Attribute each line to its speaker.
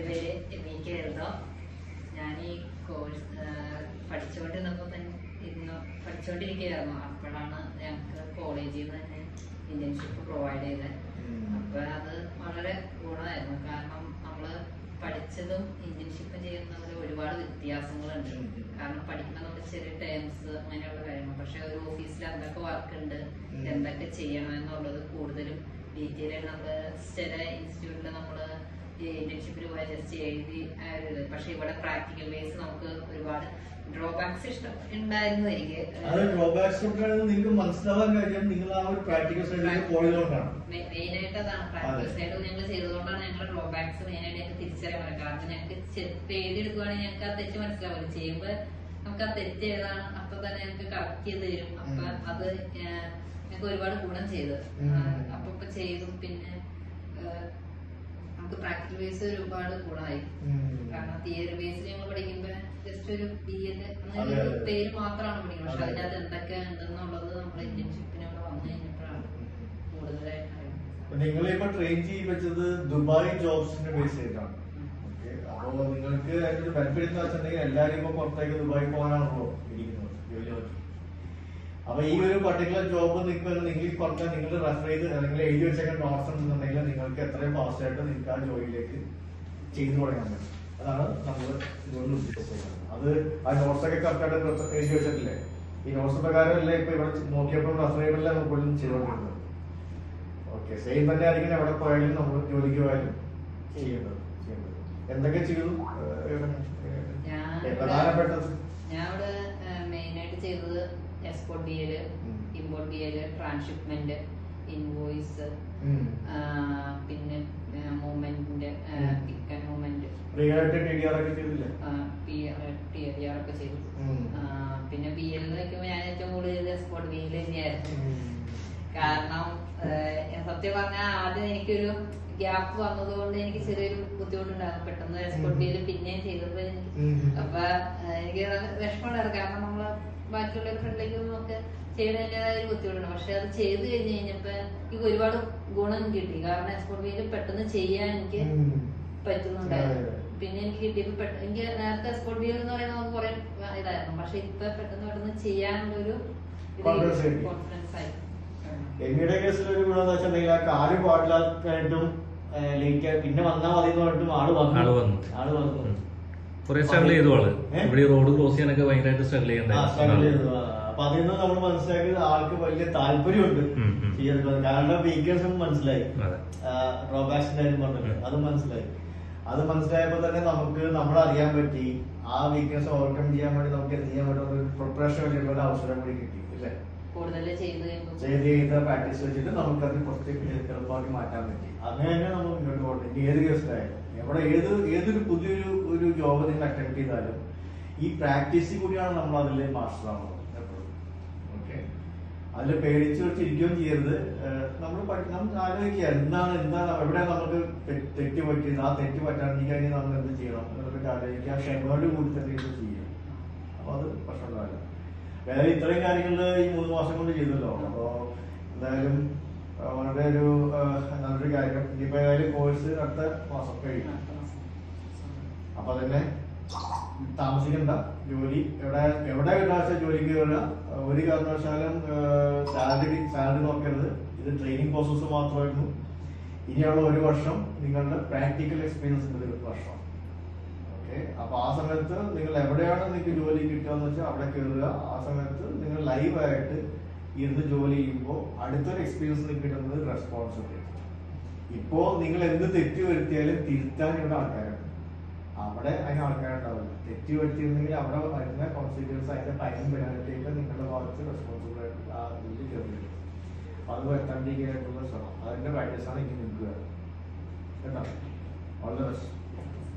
Speaker 1: എൻ്റെ പേര് എനിക്ക് എഴുതോ. ഞാൻ ഈ കോഴ്സ് പഠിച്ചുകൊണ്ടിരിക്കുകയായിരുന്നു. അപ്പോഴാണ് ഞങ്ങൾക്ക് കോളേജിൽ നിന്ന് തന്നെ ഇന്റേൺഷിപ്പ് പ്രൊവൈഡ് ചെയ്തത്. അപ്പോൾ അത് വളരെ ഗുണമായിരുന്നു. കാരണം നമ്മൾ പഠിച്ചതും ഇന്റേൺഷിപ്പ് ചെയ്യുന്നതിൽ ഒരുപാട് വ്യത്യാസങ്ങളുണ്ട്. കാരണം പഠിക്കുന്ന നമ്മൾ ചെറിയ ടേംസ് അങ്ങനെയുള്ള കാര്യങ്ങൾ, പക്ഷെ ഒരു ഓഫീസിൽ എന്തൊക്കെ വർക്ക് ഉണ്ട്, എന്തൊക്കെ ചെയ്യണം എന്നുള്ളത് കൂടുതലും ഡീറ്റെയിൽ ആയിട്ട് നമ്മൾ ചില ഇൻസ്റ്റിറ്റ്യൂട്ടിൽ നമ്മൾ ഇന്റേൺഷിപ്പിന് പോയാൽ ജസ്റ്റ് എഴുതി പക്ഷെ ഇവിടെ പ്രാക്ടിക്കൽ ബേസ് നമുക്ക് ഒരുപാട് ഡ്രോബാക്സ് ഉണ്ടായിരുന്നു. എനിക്ക്
Speaker 2: നിങ്ങൾക്ക് മനസ്സിലാവാൻ കാര്യം നിങ്ങൾ ആ ഒരു പ്രാക്ടിക്കൽ സൈഡിലേക്ക് പോയതുകൊണ്ടാണ്.
Speaker 1: മെയിൻ ആയിട്ട് അതാണ്, പ്രാക്ടിക്കൽ സൈഡ് ഞങ്ങൾ ചെയ്തതുകൊണ്ടാണ് ഞങ്ങളുടെ ഡ്രോബാക്സ് മെയിൻ ആയിട്ട് ഞങ്ങൾക്ക് തിരിച്ചറിയാൻ പറ്റും. കാരണം ഞങ്ങൾക്ക് എഴുതിയെടുക്കുവാണെങ്കിൽ ഞങ്ങൾക്ക് ആ തെറ്റ് മനസ്സിലാവില്ല. ചെയ്യുമ്പോൾ നമുക്ക് ആ തെറ്റ് ഏതാണ് അപ്പൊ തന്നെ ഞങ്ങൾക്ക് കറക്റ്റ് ചെയ്ത് തരും. അപ്പൊ അത് ഞങ്ങൾക്ക് ഒരുപാട് ഗുണം ചെയ്തു. അപ്പൊ ചെയ്തു. പിന്നെ നമുക്ക് പ്രാക്ടിക്കൽ ബേസ് ഒരുപാട് ഗുണമായി. കാരണം തിയറി ബേസിൽ ഞങ്ങൾ പഠിക്കുമ്പോ ജസ്റ്റ് ഒരു പേര് മാത്രമാണ് പഠിക്കുന്നത്. പക്ഷെ അതിനകത്ത് എന്തൊക്കെ ഉണ്ടെന്നുള്ളത് നമ്മുടെ ഇന്റേൺഷിപ്പിന് അവിടെ വന്നു കഴിഞ്ഞപ്പോഴാണ് കൂടുതലായിട്ട്.
Speaker 2: നിങ്ങളിപ്പോ ട്രെയിൻ ചെയ്ത് വെച്ചത് ദുബായ് ജോബ്സിന്റെ ബേസ് ചെയ്തിട്ടാണ്. അപ്പോ നിങ്ങൾക്ക് അതിന്റെ ഒരു ബെനിഫിറ്റ് എന്ന് വെച്ചിട്ടുണ്ടെങ്കിൽ എല്ലാവരും ഇപ്പൊ പുറത്തേക്ക് ദുബായി പോകാനാണല്ലോ ഇരിക്കുന്നത് ജോലി നോക്കി. അപ്പൊ ഈ ഒരു പർട്ടിക്കുലർ ജോബ് നിങ്ങൾ പറഞ്ഞാൽ നിങ്ങൾ റെഫർ ചെയ്ത് അല്ലെങ്കിൽ എഴുതി വെച്ചേക്കാൻ നോട്ട്സ് ഉണ്ടെന്നുണ്ടെങ്കിൽ നിങ്ങൾക്ക് എത്രയും ഫാസ്റ്റ് ആയിട്ട് നിങ്ങൾക്ക് ആ ജോലിയിലേക്ക് ചെയ്തു തുടങ്ങാൻ പറ്റും. അതാണ് നമ്മൾ ഇതുകൊണ്ട് ഉദ്ദേശിച്ചത്. അത് ആ നോട്ട്സ് ഒക്കെ കറക്റ്റായിട്ട് എഴുതി വെച്ചിട്ടില്ലേ? ഈ നോട്ട്സ് പ്രകാരമല്ലേ ഇപ്പൊ ഇവിടെ നോക്കിയപ്പോൾ റെഫർ ചെയ്തല്ലേ നമുക്ക് ചെയ്തുകൊണ്ടിരുന്നത്. ഓക്കെ, സെയിം തന്നെ ആയിരിക്കും എവിടെ പോയാലും നമ്മൾ ജോലിക്ക് പോയാലും ചെയ്യേണ്ടത്. എന്തൊക്കെ ചെയ്തു പ്രധാനപ്പെട്ടത്?
Speaker 1: ഞാൻ ഇവിടെ മെയിൻ ആയിട്ട് ചെയ്തത് എക്സ്പോർട്ട് ബിഎല്, ഇമ്പോർട്ട് ബിഎല്, ട്രാൻസ്ഷിപ്മെന്റ്, ഇൻവോയ്സ്, പിന്നെ മൂവ്മെന്റിന്റെ പിക്ക് ആൻഡ് മൂവ്മെന്റ്, TDR ഒക്കെ ചെയ്തു. പിന്നെ ബിഎൽ വയ്ക്കുമ്പോ ഞാൻ ഏറ്റവും കൂടുതൽ എക്സ്പോർട്ട് ബിഎൽ തന്നെയായിരുന്നു. കാരണം സത്യം പറഞ്ഞാൽ ആദ്യം എനിക്കൊരു ഗ്യാപ്പ് വന്നതുകൊണ്ട് എനിക്ക് ചെറിയൊരു ബുദ്ധിമുട്ടുണ്ടായിരുന്നു. പെട്ടെന്ന് എക്സ്പോർട്ട് ബിഎൽ പിന്നെയും ചെയ്തപ്പോ അപ്പൊ എനിക്ക് വിഷമമുണ്ടായിരുന്നു. കാരണം നമ്മള് ബാക്കിയുള്ള ഫ്രണ്ടിലേക്ക് നമുക്ക് ചെയ്യുന്നതിൻ്റെതായ ഒരു ബുദ്ധിമുട്ടുണ്ട്. പക്ഷെ അത് ചെയ്ത് കഴിഞ്ഞ് കഴിഞ്ഞപ്പോ എനിക്ക് ഒരുപാട് ഗുണം കിട്ടി. കാരണം എക്സ്പോർട്ട് ബിയിൽ പെട്ടെന്ന് ചെയ്യാൻ എനിക്ക് പറ്റുന്നുണ്ടായിരുന്നു. പിന്നെ എനിക്ക് കിട്ടിയപ്പോ എനിക്ക് നേരത്തെ എക്സ്പോർട്ട് ബിയിൽ എന്ന് പറയുന്നത് നമുക്ക് കുറെ ഇതായിരുന്നു. പക്ഷെ ഇപ്പൊ പെട്ടെന്ന് ചെയ്യാനുള്ളൊരു കോൺഫിഡൻസ് ആയി.
Speaker 2: എമിയുടെ കേസിൽ ഒരു ഗുണം എന്ന് വെച്ചിട്ടുണ്ടെങ്കിൽ ആ കാല് പാടില്ലാത്തായിട്ടും പിന്നെ വന്നാൽ മതി എന്ന് പറഞ്ഞിട്ടും ആള് വന്നു
Speaker 3: കുറെ സ്ട്രഗിൾ ചെയ്തു. ഇവിടെ റോഡ് ക്രോസ് ചെയ്യാനൊക്കെ ഭയങ്കരമായിട്ട് സ്ട്രഗിൾ ചെയ്യുന്നത്.
Speaker 2: അപ്പൊ അതിൽ നിന്ന് നമ്മൾ മനസ്സിലാക്കിയത് ആൾക്ക് വലിയ താല്പര്യമുണ്ട് ചെയ്യാൻ. കാരണം വീക്ക്നെസ് മനസ്സിലായി, ഡ്രോബാക്സിന്റെ കാര്യം പറഞ്ഞത് അത് മനസ്സിലായി. അത് മനസ്സിലായപ്പോ തന്നെ നമുക്ക് നമ്മളറിയാൻ പറ്റി ആ വീക്ക്നെസ് ഓവർകം ചെയ്യാൻ വേണ്ടി നമുക്ക് എന്ത് ചെയ്യാൻ പറ്റുന്ന ഒരു പ്രിപ്പറേഷൻ വേണ്ടിയുള്ള ഒരു അവസരം കൂടി കിട്ടി അല്ലേ? ചെയ്ത് പ്രാക്ടീസ് വെച്ചിട്ട് നമുക്കത് കുറച്ച് എളുപ്പമാക്കി മാറ്റാൻ പറ്റി. അങ്ങനെ തന്നെ നമ്മൾ മുന്നോട്ട് പോകണം. ഏത് കേസിലായാലും ഏതൊരു പുതിയൊരു ജോബ് നിങ്ങൾ അറ്റൻഡ് ചെയ്താലും ഈ പ്രാക്ടീസ് കൂടിയാണ് നമ്മൾ അതിൽ മാസ്റ്റർ ആവുന്നത് എപ്പോഴും. ഓക്കെ, അതിൽ പേടിച്ച് വെച്ചിരിക്കുകയും ചെയ്യരുത്. നമ്മൾ ആലോചിക്കുക എന്താണ് എവിടെയാണ് നമുക്ക് തെറ്റ് പറ്റിയത്, ആ തെറ്റ് പറ്റാണ്ടിരിക്കാൻ നമ്മൾ എന്ത് ചെയ്യണം എന്നൊക്കെ ആലോചിക്കുക. ക്ഷമയോട് കൂടി തന്നെ ഇത് ചെയ്യണം. അപ്പൊ അത് പ്രശ്നമുണ്ടാവില്ല. വേറെ ഇത്രയും കാര്യങ്ങള് ഈ 3 മാസം കൊണ്ട് ചെയ്തല്ലോ. അപ്പോ എന്തായാലും വളരെ നല്ലൊരു കാര്യം. ഇനിയിപ്പോ ഏതായാലും കോഴ്സ് അടുത്ത മാസം കഴിയും. അപ്പൊ തന്നെ താമസിക്കണ്ട. ജോലി എവിടെ കിട്ടാച്ച ജോലിക്ക് കയറുക. ഒരു കാരണവശാലും സാലറി നോക്കരുത്. ഇത് ട്രെയിനിങ് പ്രോസസ് മാത്രമായിരുന്നു. ഇനിയുള്ള 1 വർഷം നിങ്ങളുടെ പ്രാക്ടിക്കൽ എക്സ്പീരിയൻസിന്റെ ഒരു വർഷം. ഓക്കെ, അപ്പൊ ആ സമയത്ത് നിങ്ങൾ എവിടെയാണ് നിങ്ങൾക്ക് ജോലി കിട്ടുകയെന്ന് വെച്ചാൽ അവിടെ കയറുക. ആ സമയത്ത് നിങ്ങൾ ലൈവായിട്ട് ഇരുന്ന് ജോലി ചെയ്യുമ്പോൾ അടുത്തൊരു എക്സ്പീരിയൻസ് നിങ്ങൾക്ക് കിട്ടുന്നത് റെസ്പോൺസിബിലിറ്റി. ഇപ്പോ നിങ്ങൾ എന്ത് തെറ്റ് വരുത്തിയാലും തിരുത്താൻ ഇവിടെ ആൾക്കാരുണ്ട്. അവിടെ അതിന് ആൾക്കാരുണ്ടാവില്ല. തെറ്റ് വരുത്തിയിരുന്നെങ്കിൽ അവിടെ വരുന്ന കോൺസിക്വൻസ് അതിന്റെ ഫൈനും പെനാൽറ്റിയൊക്കെ നിങ്ങളുടെ ഭാഗത്ത് റെസ്പോൺസിബിൾ ആയിട്ട് ആ ഇതിൽ കയറി. അത് വരുത്താണ്ടിരിക്കാനായിട്ടുള്ള ശ്രമം അതിന്റെ പ്രാക്ടീസാണ് ഇനി നിൽക്കുക കേട്ടോ. All the best.